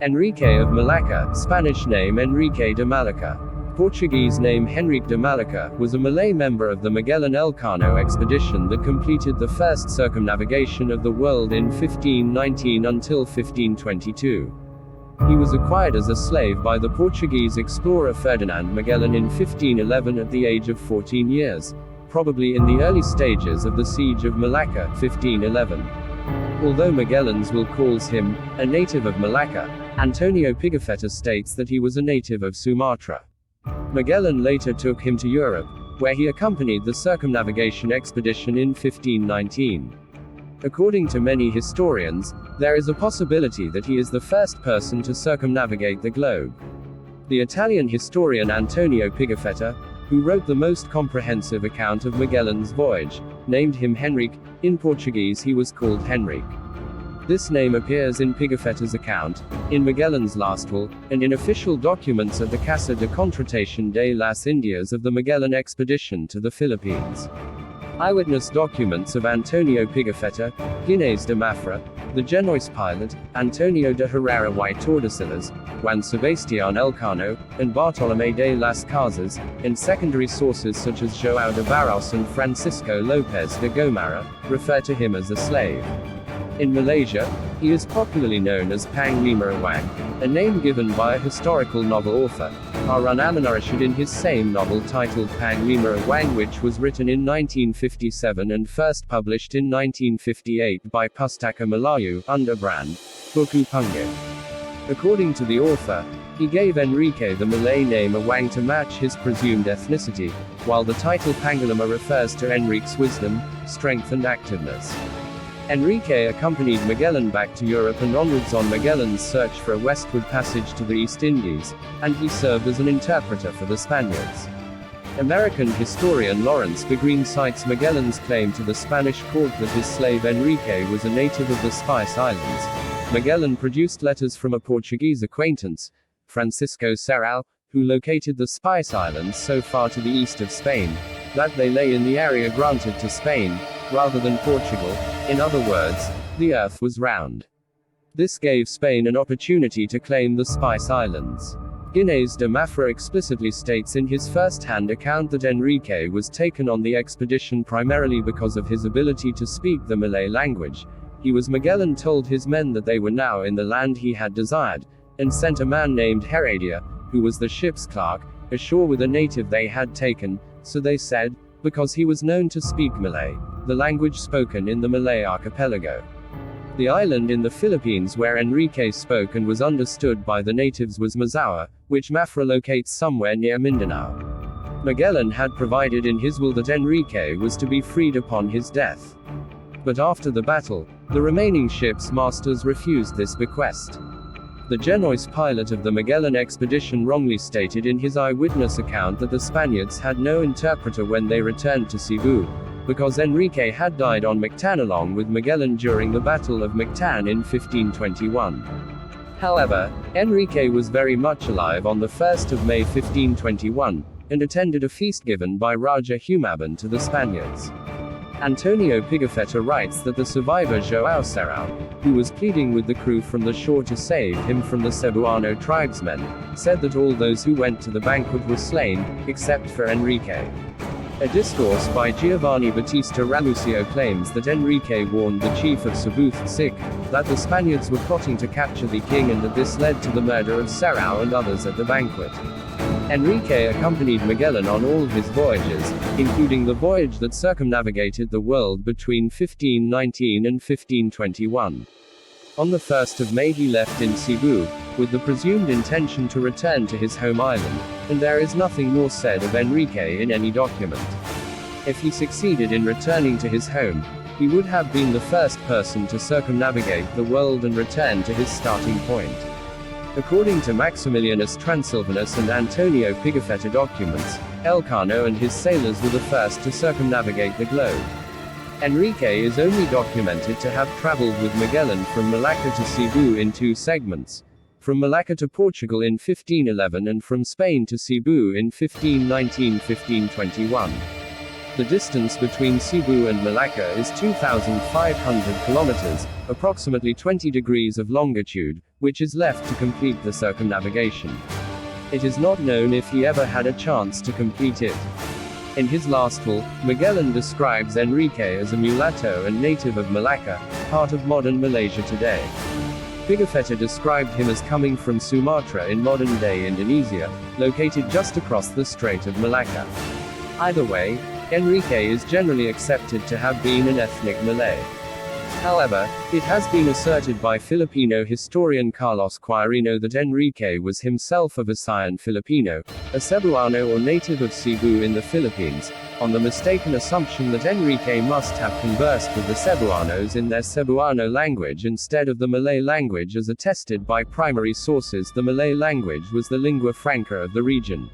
Enrique of Malacca, Spanish name Enrique de Malacca. Portuguese name Henrique de Malacca, was a Malay member of the Magellan Elcano expedition that completed the first circumnavigation of the world in 1519 until 1522. He was acquired as a slave by the Portuguese explorer Ferdinand Magellan in 1511 at the age of 14 years, probably in the early stages of the Siege of Malacca, 1511. Although Magellan's will calls him a native of Malacca, Antonio Pigafetta states that he was a native of Sumatra. Magellan later took him to Europe, where he accompanied the circumnavigation expedition in 1519. According to many historians, there is a possibility that he is the first person to circumnavigate the globe. The Italian historian Antonio Pigafetta, who wrote the most comprehensive account of Magellan's voyage, named him Henrique. In Portuguese he was called Henrique. This name appears in Pigafetta's account, in Magellan's last will, and in official documents of the Casa de Contratación de las Indias of the Magellan expedition to the Philippines. Eyewitness documents of Antonio Pigafetta, Ginés de Mafra, the Genoese pilot, Antonio de Herrera y Tordesillas, Juan Sebastián Elcano, and Bartolomé de las Casas, and secondary sources such as João de Barros and Francisco López de Gomara, refer to him as a slave. In Malaysia, he is popularly known as Pang Lima Awang, a name given by a historical novel author, Harun Aminurrashid, in his same novel titled Pang Lima Awang, which was written in 1957 and first published in 1958 by Pustaka Melayu, under brand Buku Punggit. According to the author, he gave Enrique the Malay name Awang to match his presumed ethnicity, while the title Panglima refers to Enrique's wisdom, strength and activeness. Enrique accompanied Magellan back to Europe and onwards on Magellan's search for a westward passage to the East Indies, and he served as an interpreter for the Spaniards. American historian Lawrence Begreen cites Magellan's claim to the Spanish court that his slave Enrique was a native of the Spice Islands. Magellan produced letters from a Portuguese acquaintance, Francisco Serral, who located the Spice Islands so far to the east of Spain, that they lay in the area granted to Spain, rather than Portugal. In other words, the earth was round. This gave Spain an opportunity to claim the Spice Islands. Ginés de Mafra explicitly states in his first-hand account that Enrique was taken on the expedition primarily because of his ability to speak the Malay language. Magellan told his men that they were now in the land he had desired, and sent a man named Heredia, who was the ship's clerk, ashore with a native they had taken, so they said, because he was known to speak Malay, the language spoken in the Malay archipelago. The island in the Philippines where Enrique spoke and was understood by the natives was Mazawa, which Mafra locates somewhere near Mindanao. Magellan had provided in his will that Enrique was to be freed upon his death. But after the battle, the remaining ship's masters refused this bequest. The Genoese pilot of the Magellan expedition wrongly stated in his eyewitness account that the Spaniards had no interpreter when they returned to Cebu, because Enrique had died on Mactan along with Magellan during the Battle of Mactan in 1521. However, Enrique was very much alive on the 1st of May 1521, and attended a feast given by Raja Humaban to the Spaniards. Antonio Pigafetta writes that the survivor João Serral, who was pleading with the crew from the shore to save him from the Cebuano tribesmen, said that all those who went to the banquet were slain, except for Enrique. A discourse by Giovanni Battista Ramusio claims that Enrique warned the chief of Cebu, that the Spaniards were plotting to capture the king and that this led to the murder of Serral and others at the banquet. Enrique accompanied Magellan on all his voyages, including the voyage that circumnavigated the world between 1519 and 1521. On the 1st of May he left in Cebu, with the presumed intention to return to his home island, and there is nothing more said of Enrique in any document. If he succeeded in returning to his home, he would have been the first person to circumnavigate the world and return to his starting point. According to Maximilianus Transilvanus and Antonio Pigafetta documents, Elcano and his sailors were the first to circumnavigate the globe. Enrique is only documented to have traveled with Magellan from Malacca to Cebu in two segments, from Malacca to Portugal in 1511 and from Spain to Cebu in 1519-1521. The distance between Cebu and Malacca is 2,500 kilometers, approximately 20 degrees of longitude, which is left to complete the circumnavigation. It is not known if he ever had a chance to complete it. In his last will, Magellan describes Enrique as a mulatto and native of Malacca, part of modern Malaysia today. Pigafetta described him as coming from Sumatra in modern-day Indonesia, located just across the Strait of Malacca. Either way, Enrique is generally accepted to have been an ethnic Malay. However, it has been asserted by Filipino historian Carlos Quirino that Enrique was himself a Visayan Filipino, a Cebuano or native of Cebu in the Philippines, on the mistaken assumption that Enrique must have conversed with the Cebuanos in their Cebuano language instead of the Malay language as attested by primary sources. The Malay language was the lingua franca of the region.